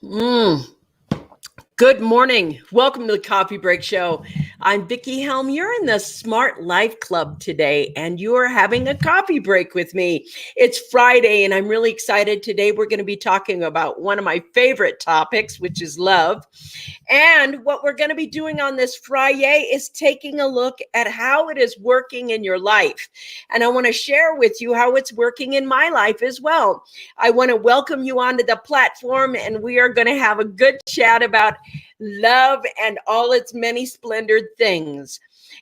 Mm. Good morning. Welcome to the Coffee Break Show. I'm Vickie Helm. You're in the Smart Life Club today, and you are having a coffee break with me. It's Friday, and I'm really excited. Today, we're going to be talking about one of my favorite topics, which is love. And what we're going to be doing on this Friday is taking a look at how it is working in your life. And I want to share with you how it's working in my life as well. I want to welcome you onto the platform, and we are going to have a good chat about love and all its many splendored things.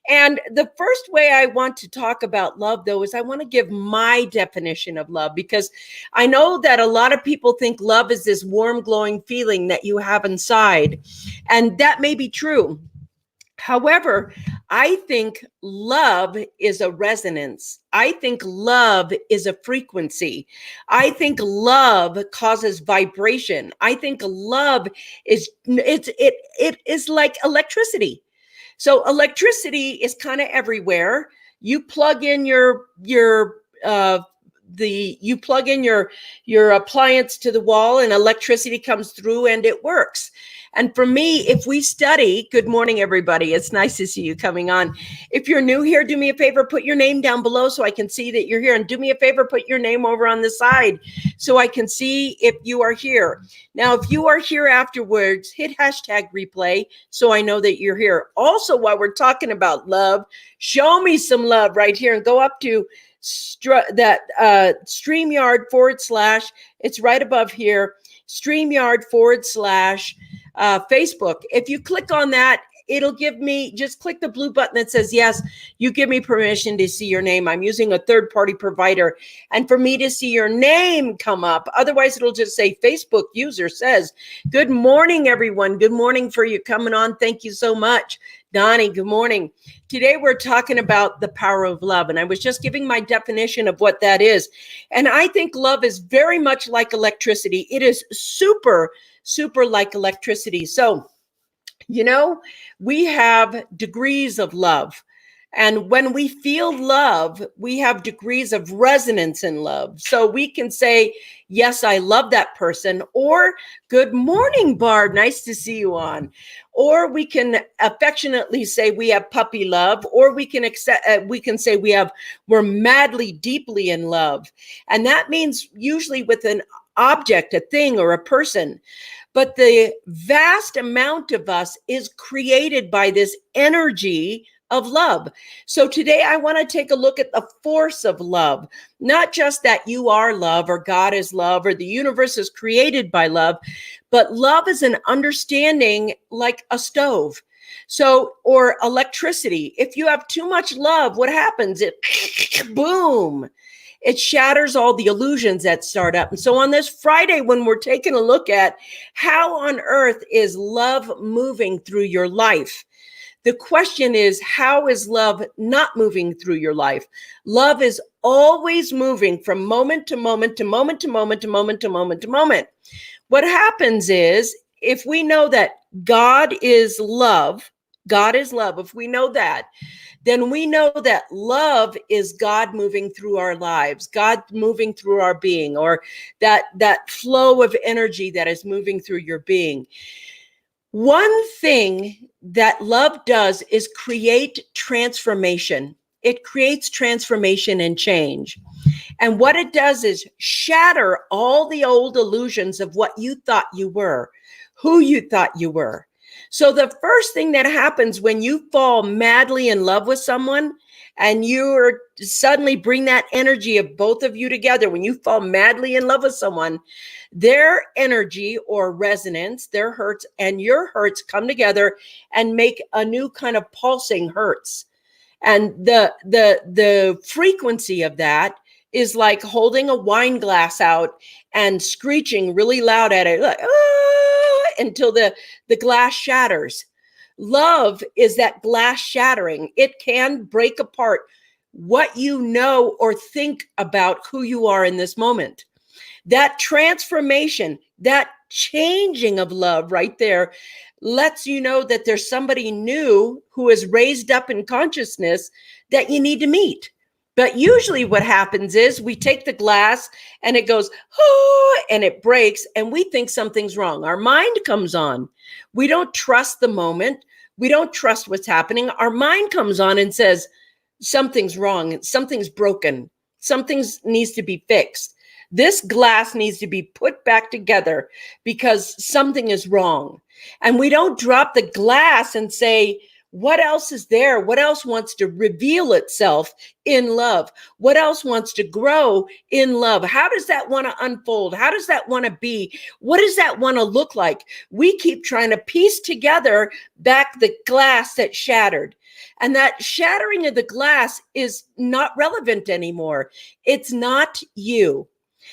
And the first way I want to talk about love, though, is I want to give my definition of love, because I know that a lot of people think love is this warm, glowing feeling that you have inside. And that may be true. However, I think love is a resonance. I think love is a frequency. I think love causes vibration. I think love it is like electricity. So electricity is kind of everywhere. You plug in you plug in your appliance to the wall, and electricity comes through and it works. And for me, if we study, good morning, everybody. It's nice to see you coming on. If you're new here, do me a favor, put your name down below so I can see that you're here. And do me a favor, put your name over on the side so I can see if you are here. Now, if you are here afterwards, hit hashtag replay so I know that you're here. Also, while we're talking about love, show me some love right here and go up to StreamYard / it's right above here, StreamYard / Facebook. If you click on that, it'll give me, just click the blue button that says, yes, you give me permission to see your name. I'm using a third-party provider, and for me to see your name come up, otherwise it'll just say Facebook user says, good morning, everyone. Good morning for you coming on. Thank you so much. Donnie, good morning. Today we're talking about the power of love, and I was just giving my definition of what that is. And I think love is very much like electricity. It is super like electricity. So, we have degrees of love. And when we feel love, we have degrees of resonance in love. So we can say, yes, I love that person, or good morning, Barb. Nice to see you on. Or we can affectionately say we have puppy love, or we can say we're madly, deeply in love. And that means usually with an object, a thing, or a person. But the vast amount of us is created by this energy of love. So today I want to take a look at the force of love, not just that you are love or God is love or the universe is created by love, but love is an understanding like a stove. So, or electricity. If you have too much love, what happens? It boom. It shatters all the illusions that start up. And so on this Friday, when we're taking a look at how on earth is love moving through your life, the question is, how is love not moving through your life? Love is always moving from moment to moment to moment to moment to moment to moment to moment. What happens is, if we know that God is love, if we know that, then we know that love is God moving through our lives, God moving through our being, or that flow of energy that is moving through your being. One thing that love does is create transformation. It creates transformation and change. And what it does is shatter all the old illusions of what you thought you were, who you thought you were. So the first thing that happens when you fall madly in love with someone, and you suddenly bring that energy of both of you together, when you fall madly in love with someone, their energy or resonance, their hurts and your hurts come together and make a new kind of pulsing hurts. And the frequency of that is like holding a wine glass out and screeching really loud at it, like, until the glass shatters. Love is that glass shattering. It can break apart what you know or think about who you are in this moment. That transformation, that changing of love right there lets you know that there's somebody new who is raised up in consciousness that you need to meet. But usually what happens is we take the glass and it goes, oh, and it breaks and we think something's wrong. Our mind comes on. We don't trust the moment. We don't trust what's happening. Our mind comes on and says, something's wrong. Something's broken. Something needs to be fixed. This glass needs to be put back together because something is wrong. And we don't drop the glass and say, what else is there? What else wants to reveal itself in love? What else wants to grow in love? How does that want to unfold? How does that want to be? What does that want to look like? We keep trying to piece together back the glass that shattered. And that shattering of the glass is not relevant anymore. It's not you.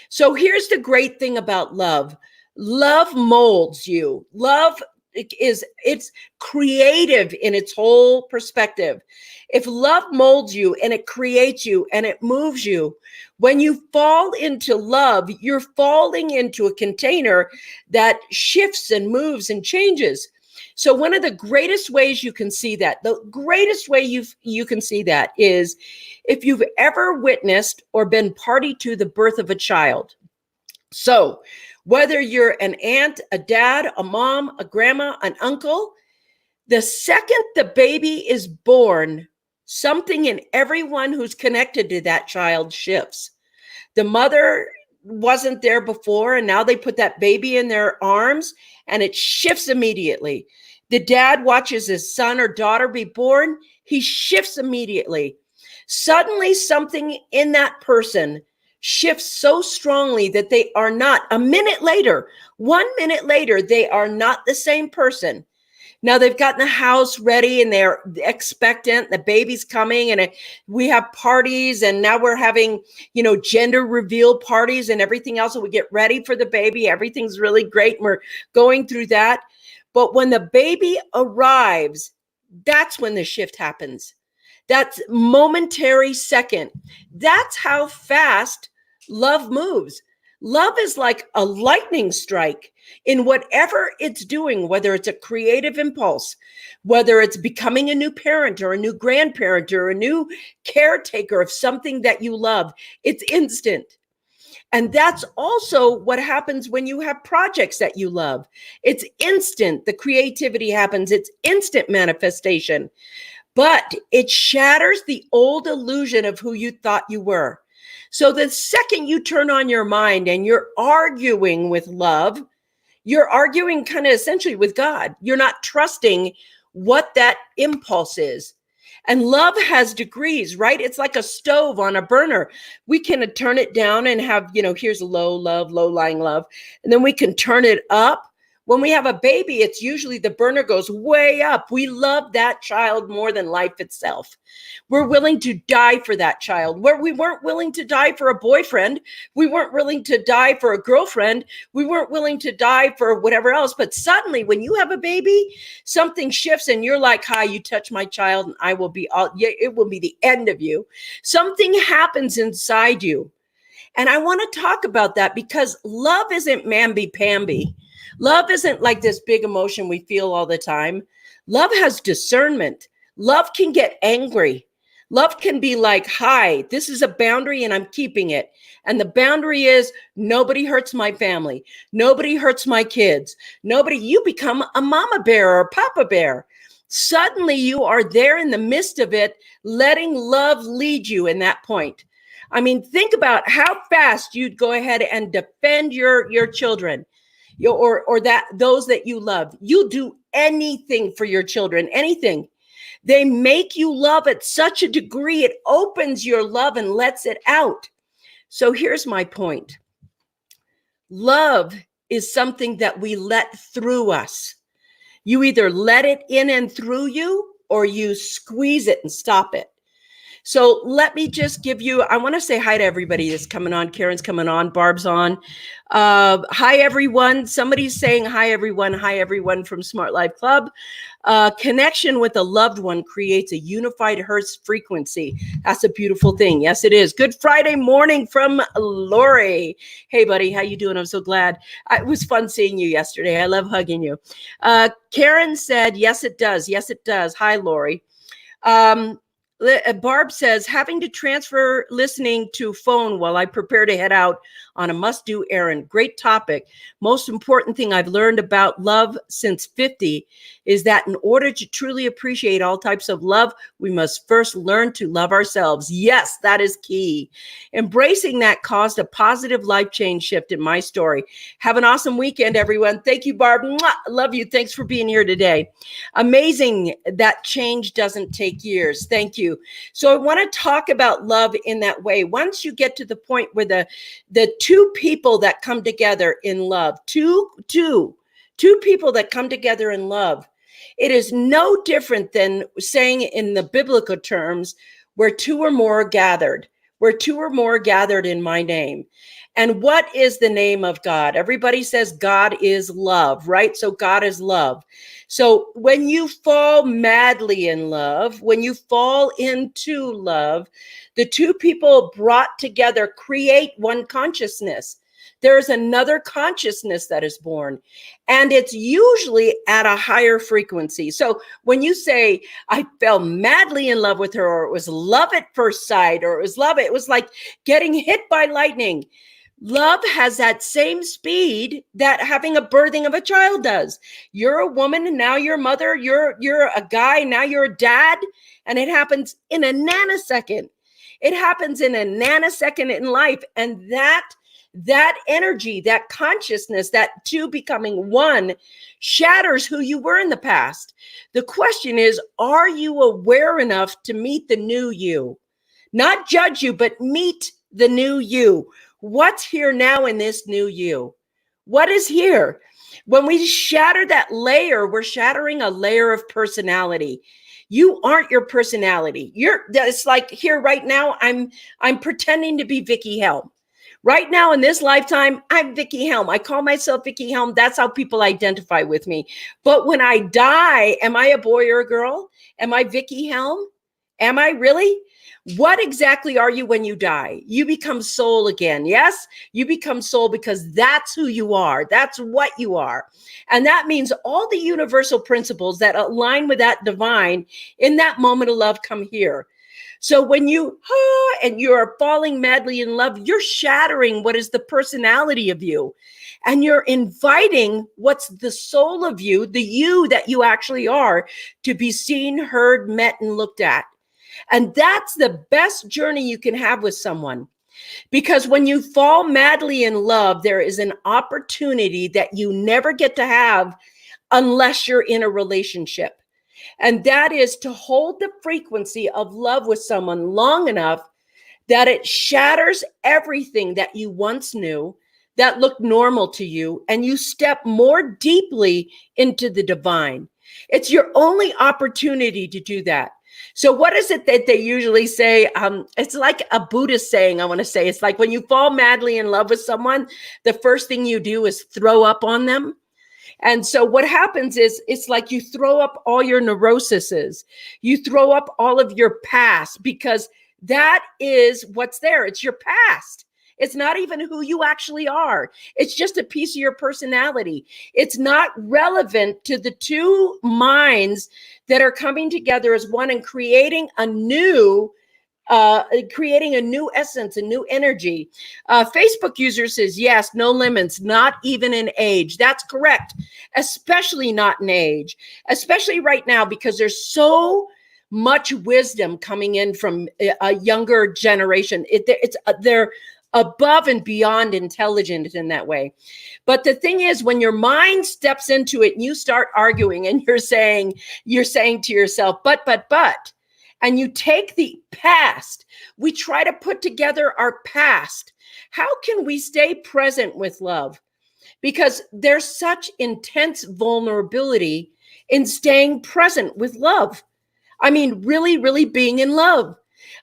So here's the great thing about love. Love molds you. Love it's creative in its whole perspective. If love molds you and it creates you and it moves you, when you fall into love, you're falling into a container that shifts and moves and changes. So one of the greatest ways you can see that, the greatest way you can see that is if you've ever witnessed or been party to the birth of a child. So whether you're an aunt, a dad, a mom, a grandma, an uncle, the second the baby is born, something in everyone who's connected to that child shifts. The mother wasn't there before, and now they put that baby in their arms, and it shifts immediately. The dad watches his son or daughter be born, he shifts immediately. Suddenly, something in that person shifts so strongly that they are not, a minute later, 1 minute later, they are not the same person. Now they've gotten the house ready and they're expectant, the baby's coming, and we have parties, and now we're having, gender reveal parties and everything else. And we get ready for the baby. Everything's really great. And we're going through that. But when the baby arrives, that's when the shift happens. That's momentary second. That's how fast love moves. Love is like a lightning strike in whatever it's doing, whether it's a creative impulse, whether it's becoming a new parent or a new grandparent or a new caretaker of something that you love. It's instant. And that's also what happens when you have projects that you love. It's instant. The creativity happens. It's instant manifestation. But it shatters the old illusion of who you thought you were. So the second you turn on your mind and you're arguing with love, you're arguing kind of essentially with God. You're not trusting what that impulse is. And love has degrees, right? It's like a stove on a burner. We can turn it down and have, here's low love, low lying love. And then we can turn it up. When we have a baby, it's usually the burner goes way up. We love that child more than life itself. We're willing to die for that child. Where we weren't willing to die for a boyfriend, we weren't willing to die for a girlfriend, we weren't willing to die for whatever else. But suddenly, when you have a baby, something shifts and you're like, hi, you touch my child and I will be it will be the end of you. Something happens inside you. And I want to talk about that because love isn't mamby-pamby. Love isn't like this big emotion we feel all the time. Love has discernment. Love can get angry. Love can be like, hi, this is a boundary and I'm keeping it. And the boundary is nobody hurts my family. Nobody hurts my kids. You become a mama bear or a papa bear. Suddenly you are there in the midst of it, letting love lead you in that point. I mean, think about how fast you'd go ahead and defend your children. Or that those that you love. You do anything for your children, anything. They make you love at such a degree, it opens your love and lets it out. So here's my point. Love is something that we let through us. You either let it in and through you, or you squeeze it and stop it. So let me just give you, I want to say hi to everybody that's coming on. Karen's coming on, Barb's on. Hi, everyone. Somebody's saying hi, everyone. Hi, everyone from Smart Life Club. Connection with a loved one creates a unified Hertz frequency. That's a beautiful thing. Yes, it is. Good Friday morning from Lori. Hey, buddy. How you doing? I'm so glad. It was fun seeing you yesterday. I love hugging you. Karen said, yes, it does. Yes, it does. Hi, Lori. Barb says, having to transfer listening to phone while I prepare to head out on a must-do errand. Great topic. Most important thing I've learned about love since 50 is that in order to truly appreciate all types of love, we must first learn to love ourselves. Yes, that is key. Embracing that caused a positive life change shift in my story. Have an awesome weekend, everyone. Thank you, Barb. Mwah! Love you. Thanks for being here today. Amazing that change doesn't take years. Thank you. So I want to talk about love in that way. Once you get to the point where the two people that come together in love, two people that come together in love, it is no different than saying in the biblical terms, where two or more are gathered, in my name. And what is the name of God? Everybody says God is love, right? So God is love. So when you fall madly in love, when you fall into love, the two people brought together create one consciousness. There's another consciousness that is born, and it's usually at a higher frequency. So when you say, I fell madly in love with her, or it was love at first sight, or it was like getting hit by lightning. Love has that same speed that having a birthing of a child does. You're a woman and now you're a mother. You're a guy, now you're a dad, and it happens in a nanosecond. It happens in a nanosecond in life, and that energy, that consciousness, that two becoming one shatters who you were in the past. The question is, are you aware enough to meet the new you? Not judge you, but meet the new you. What's here now in this new you? What is here? When we shatter that layer, we're shattering a layer of personality. You aren't your personality. It's like here right now, I'm pretending to be Vickie Helm. Right now in this lifetime, I'm Vickie Helm. I call myself Vickie Helm. That's how people identify with me. But when I die, am I a boy or a girl? Am I Vickie Helm? Am I really? What exactly are you when you die? You become soul again. Yes, you become soul because that's who you are. That's what you are. And that means all the universal principles that align with that divine in that moment of love come here. So when you and you're falling madly in love, you're shattering what is the personality of you. And you're inviting what's the soul of you, the you that you actually are, to be seen, heard, met, and looked at. And that's the best journey you can have with someone. Because when you fall madly in love, there is an opportunity that you never get to have unless you're in a relationship. And that is to hold the frequency of love with someone long enough that it shatters everything that you once knew that looked normal to you, and you step more deeply into the divine. It's your only opportunity to do that. So what is it that they usually say? It's like a Buddhist saying, I want to say. It's like when you fall madly in love with someone, the first thing you do is throw up on them. And so what happens is it's like you throw up all your neuroses. You throw up all of your past, because that is what's there. It's your past. It's not even who you actually are. It's just a piece of your personality. It's not relevant to the two minds that are coming together as one and creating a new essence, a new energy. Facebook user says, yes, no limits, not even in age. That's correct. Especially not in age, especially right now, because there's so much wisdom coming in from a younger generation. They're above and beyond intelligent in that way. But the thing is, when your mind steps into it and you start arguing and you're saying to yourself, but, and you take the past, we try to put together our past. How can we stay present with love? Because there's such intense vulnerability in staying present with love. I mean, really, really being in love.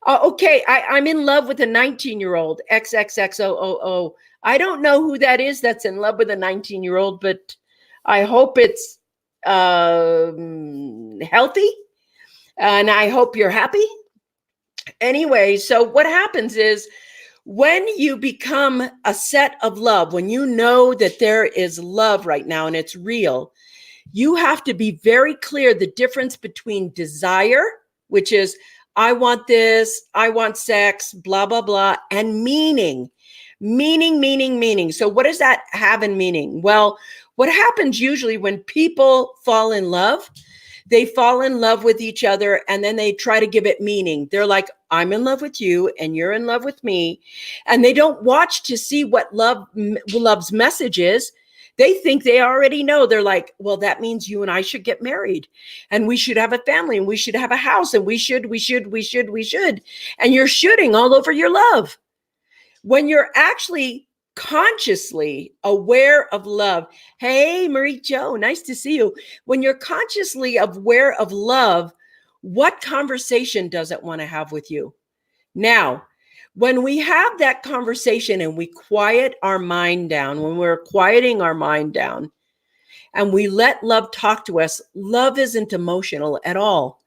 Okay, I'm in love with a 19-year-old, XXXOOO. I don't know who that is that's in love with a 19-year-old, but I hope it's healthy, and I hope you're happy. Anyway, so what happens is when you become a set of love, when you know that there is love right now and it's real, you have to be very clear the difference between desire, which is I want this, I want sex, blah, blah, blah, and meaning. Meaning. So what does that have in meaning? Well, what happens usually when people fall in love, they fall in love with each other and then they try to give it meaning. They're like, I'm in love with you and you're in love with me. And they don't watch to see what love's message is. They think they already know. They're like, well, that means you and I should get married and we should have a family and we should have a house and we should. And you're shooting all over your love. When you're actually consciously aware of love. Hey, Marie Jo, nice to see you. When you're consciously aware of love, what conversation does it want to have with you? Now, when we have that conversation and we quiet our mind down, when we're quieting our mind down and we let love talk to us, love isn't emotional at all.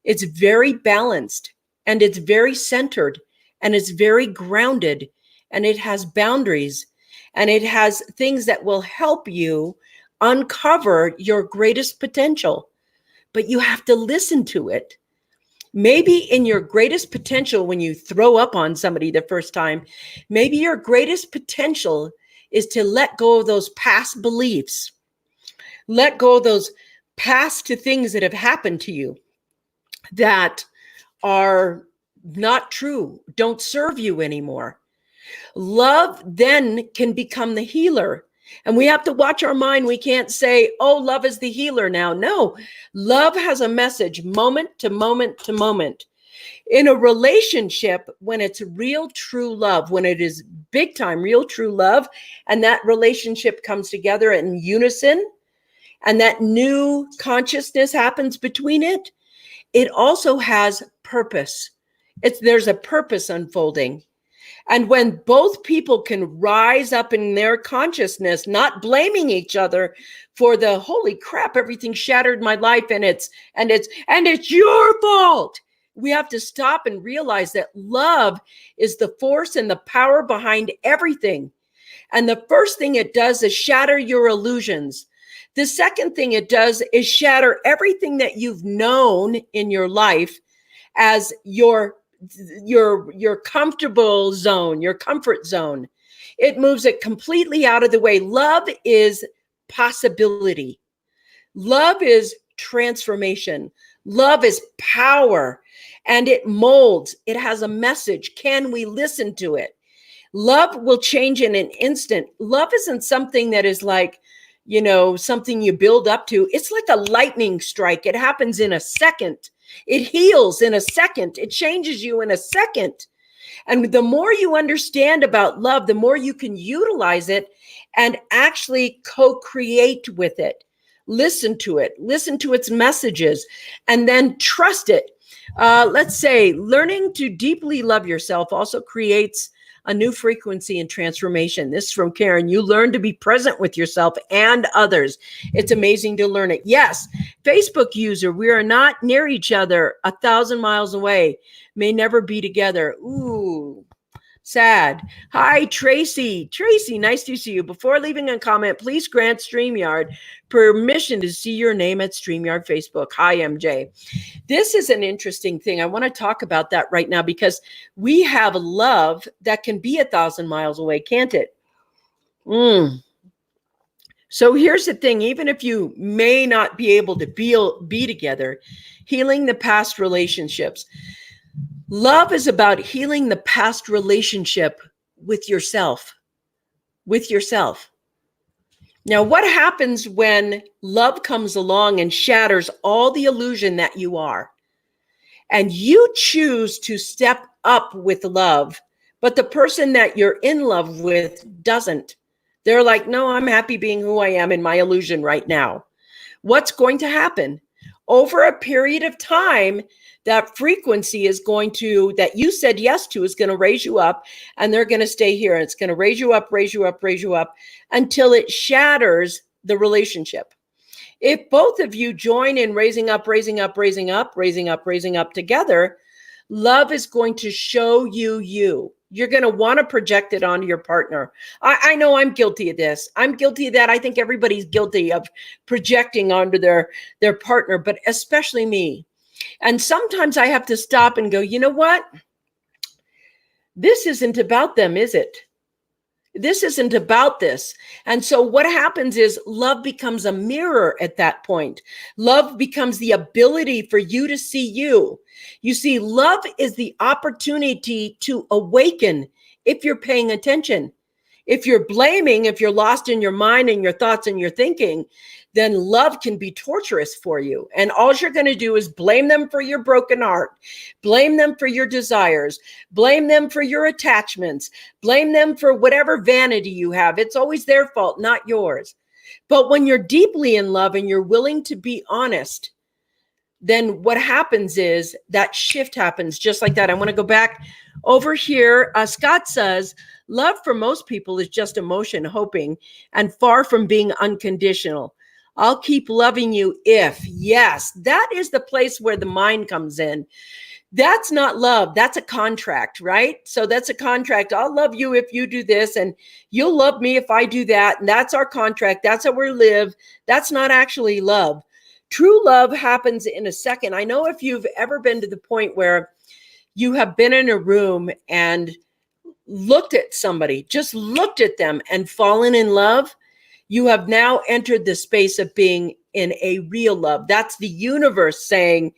It's very balanced and it's very centered and it's very grounded. And it has boundaries and it has things that will help you uncover your greatest potential. But you have to listen to it. Maybe in your greatest potential, when you throw up on somebody the first time, maybe your greatest potential is to let go of those past beliefs. Let go of those past things that have happened to you that are not true, don't serve you anymore. Love then can become the healer. And we have to watch our mind. We can't say, oh, love is the healer now. No, love has a message moment to moment to moment. In a relationship, when it's real, true love, when it is big time, real, true love, and that relationship comes together in unison, and that new consciousness happens between it, it also has purpose. There's a purpose unfolding. And when both people can rise up in their consciousness, not blaming each other for the holy crap, everything shattered my life and it's your fault. We have to stop and realize that love is the force and the power behind everything. And the first thing it does is shatter your illusions. The second thing it does is shatter everything that you've known in your life as your comfortable zone, your comfort zone. It moves it completely out of the way. Love is possibility. Love is transformation. Love is power, and it molds. It has a message. Can we listen to it? Love will change in an instant. Love isn't something that is like, something you build up to. It's like a lightning strike. It happens in a second. It heals in a second. It changes you in a second. And the more you understand about love, the more you can utilize it and actually co-create with it. Listen to it. Listen to its messages and then trust it. Let's say learning to deeply love yourself also creates a new frequency and transformation. This is from Karen. You learn to be present with yourself and others. It's amazing to learn it. Yes, Facebook user, we are not near each other, 1,000 miles away, may never be together. Ooh, sad. Hi, Tracy. Tracy, nice to see you. Before leaving a comment, please grant StreamYard permission to see your name at StreamYard Facebook. Hi, MJ. This is an interesting thing. I want to talk about that right now because we have love that can be 1,000 miles away, can't it? So here's the thing. Even if you may not be able to be together, healing the past relationships. Love is about healing the past relationship with yourself. With yourself. Now, what happens when love comes along and shatters all the illusion that you are? And you choose to step up with love, but the person that you're in love with doesn't. They're like, no, I'm happy being who I am in my illusion right now. What's going to happen? Over a period of time, that frequency is going to, that you said yes to, is going to raise you up, and they're going to stay here. And it's going to raise you up, raise you up, raise you up until it shatters the relationship. If both of you join in raising up, raising up, raising up, raising up, raising up together, love is going to show you. You're going to want to project it onto your partner. I know I'm guilty of this. I'm guilty of that. I think everybody's guilty of projecting onto their partner, but especially me. And sometimes I have to stop and go, you know what? This isn't about them, is it? This isn't about this. And so what happens is love becomes a mirror at that point. Love becomes the ability for you to see you. You see, love is the opportunity to awaken if you're paying attention. If you're blaming, if you're lost in your mind and your thoughts and your thinking, then love can be torturous for you. And all you're going to do is blame them for your broken heart, blame them for your desires, blame them for your attachments, blame them for whatever vanity you have. It's always their fault, not yours. But when you're deeply in love and you're willing to be honest, then what happens is that shift happens just like that. I want to go back over here. Scott says, love for most people is just emotion, hoping, and far from being unconditional. I'll keep loving you if, yes, that is the place where the mind comes in. That's not love. That's a contract, right? So that's a contract. I'll love you if you do this, and you'll love me if I do that. And that's our contract. That's how we live. That's not actually love. True love happens in a second. I know if you've ever been to the point where you have been in a room and looked at somebody, just looked at them and fallen in love, you have now entered the space of being in a real love. That's the universe saying,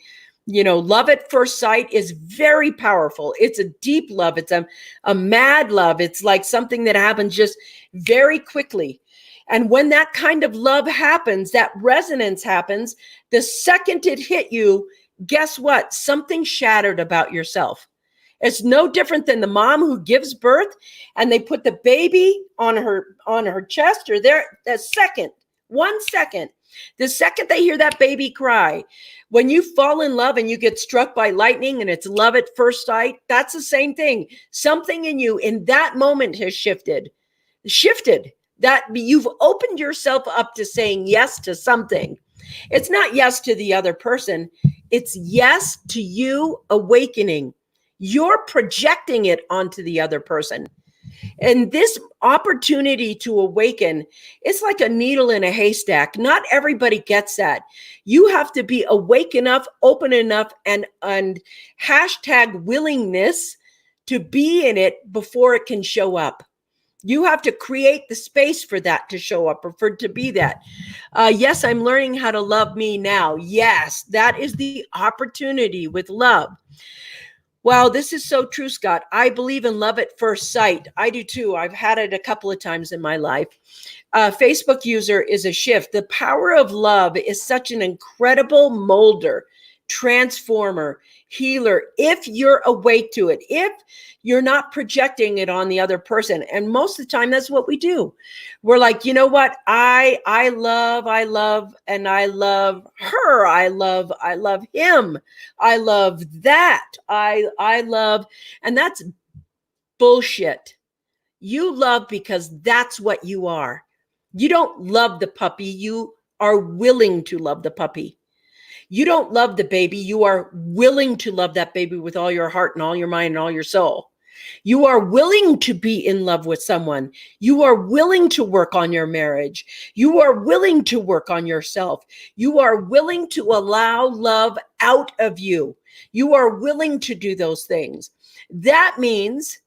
you know, love at first sight is very powerful. It's a deep love. It's a mad love. It's like something that happens just very quickly. And when that kind of love happens, that resonance happens, the second it hit you, guess what? Something shattered about yourself. It's no different than the mom who gives birth and they put the baby on her chest or there. The second, 1 second, the second they hear that baby cry, when you fall in love and you get struck by lightning and it's love at first sight, that's the same thing. Something in you in that moment has shifted. That you've opened yourself up to saying yes to something. It's not yes to the other person. It's yes to you awakening. You're projecting it onto the other person. And this opportunity to awaken, it's like a needle in a haystack. Not everybody gets that. You have to be awake enough, open enough, and hashtag willingness to be in it before it can show up. You have to create the space for that to show up or for it to be that. Yes, I'm learning how to love me now. Yes, that is the opportunity with love. Wow, this is so true, Scott. I believe in love at first sight. I do too. I've had it a couple of times in my life. Facebook user is a shift. The power of love is such an incredible molder, transformer, healer, if you're awake to it, if you're not projecting it on the other person. And most of the time, that's what we do. We're like, you know what? I love, and I love her. I love him. I love that. I love, and that's bullshit. You love because that's what you are. You don't love the puppy. You are willing to love the puppy. You don't love the baby. You are willing to love that baby with all your heart and all your mind and all your soul. You are willing to be in love with someone. You are willing to work on your marriage. You are willing to work on yourself. You are willing to allow love out of you. You are willing to do those things. That means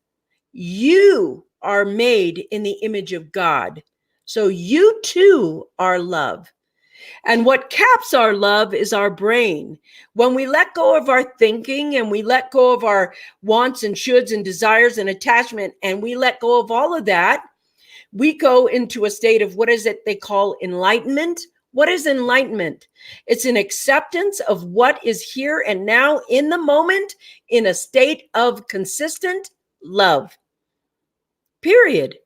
you are made in the image of God. So you too are love. And what caps our love is our brain. When we let go of our thinking and we let go of our wants and shoulds and desires and attachment, and we let go of all of that, we go into a state of, what is it they call enlightenment? What is enlightenment? It's an acceptance of what is here and now in the moment in a state of consistent love. Period.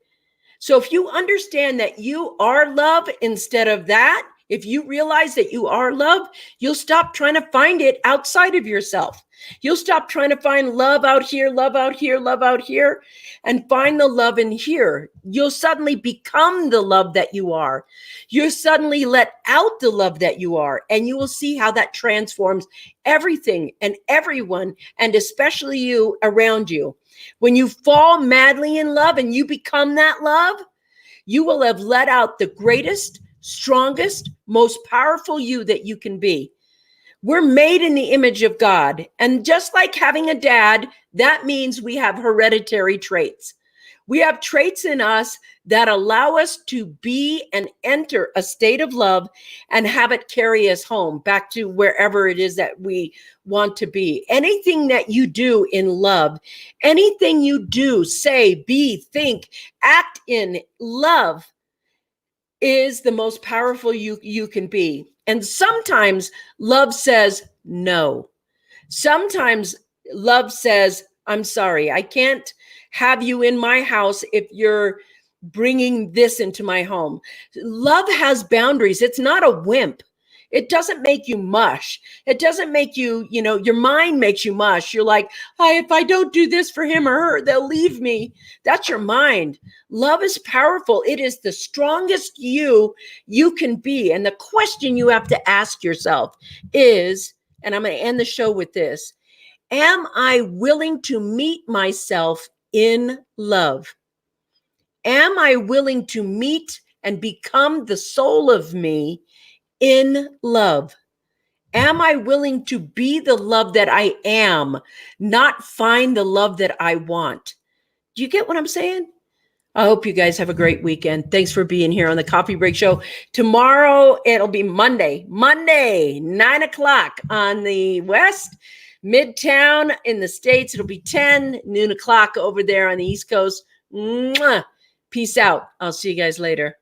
So if you understand that you are love instead of that, if you realize that you are love, you'll stop trying to find it outside of yourself. You'll stop trying to find love out here, love out here, love out here, and find the love in here. You'll suddenly become the love that you are. You'll suddenly let out the love that you are, and you will see how that transforms everything and everyone, and especially you around you. When you fall madly in love and you become that love, you will have let out the greatest, strongest, most powerful you that you can be. We're made in the image of God. And just like having a dad, that means we have hereditary traits. We have traits in us that allow us to be and enter a state of love and have it carry us home back to wherever it is that we want to be. Anything that you do in love, anything you do, say, be, think, act in love is the most powerful you can be. And sometimes love says no. Sometimes love says, I'm sorry, I can't have you in my house if you're bringing this into my home. Love has boundaries. It's not a wimp. It doesn't make you mush. It doesn't make you, your mind makes you mush. You're like, if I don't do this for him or her, they'll leave me. That's your mind. Love is powerful. It is the strongest you can be. And the question you have to ask yourself is, and I'm going to end the show with this, am I willing to meet myself in love? Am I willing to meet and become the soul of me in love? Am I willing to be the love that I am, not find the love that I want? Do you get what I'm saying? I hope you guys have a great weekend. Thanks for being here on the Coffee Break Show. Tomorrow, it'll be Monday, 9:00 on the West, Midtown in the States. It'll be 10, noon o'clock over there on the East Coast. Mwah. Peace out. I'll see you guys later.